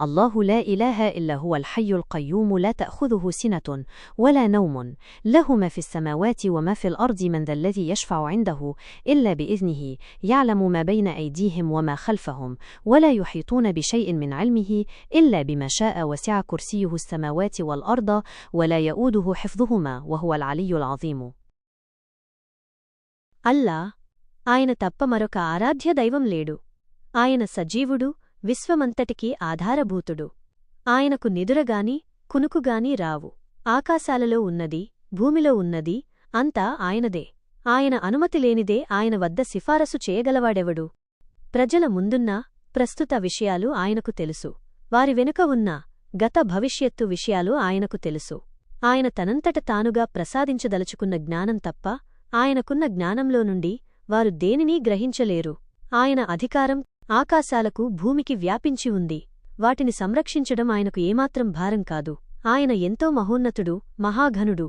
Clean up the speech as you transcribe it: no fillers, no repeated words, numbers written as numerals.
الله لا إله إلا هو الحي القيوم لا تأخذه سنة ولا نوم له ما في السماوات وما في الأرض من ذا الذي يشفع عنده إلا بإذنه يعلم ما بين أيديهم وما خلفهم ولا يحيطون بشيء من علمه إلا بما شاء وسع كرسيه السماوات والأرض ولا يؤوده حفظهما وهو العلي العظيم. అల్లా ఆయన తప్ప మరొక ఆరాధ్య దైవం లేడు. ఆయన సజీవుడు, విశ్వమంతటికీ ఆధారభూతుడు. ఆయనకు నిదురగాని కునుకుగాని రావు. ఆకాశాలలో ఉన్నది, భూమిలో ఉన్నది అంతా ఆయనదే. ఆయన అనుమతి లేనిదే ఆయన వద్ద సిఫారసు చేయగలవాడెవడు? ప్రజల ముందున్న ప్రస్తుత విషయాలు ఆయనకు తెలుసు. వారి వెనుక ఉన్న గత భవిష్యత్తు విషయాలు ఆయనకు తెలుసు. ఆయన తనంతట తానుగా ప్రసాదించదలుచుకున్న జ్ఞానం తప్ప ఆయనకున్న జ్ఞానంలో నుండి వారు దేనినీ గ్రహించలేరు. ఆయన అధికారం ఆకాశాలకు భూమికి వ్యాపించి ఉంది. వాటిని సంరక్షించడం ఆయనకు ఏమాత్రం భారం కాదు. ఆయన ఎంతో మహోన్నతుడు, మహాఘనుడు.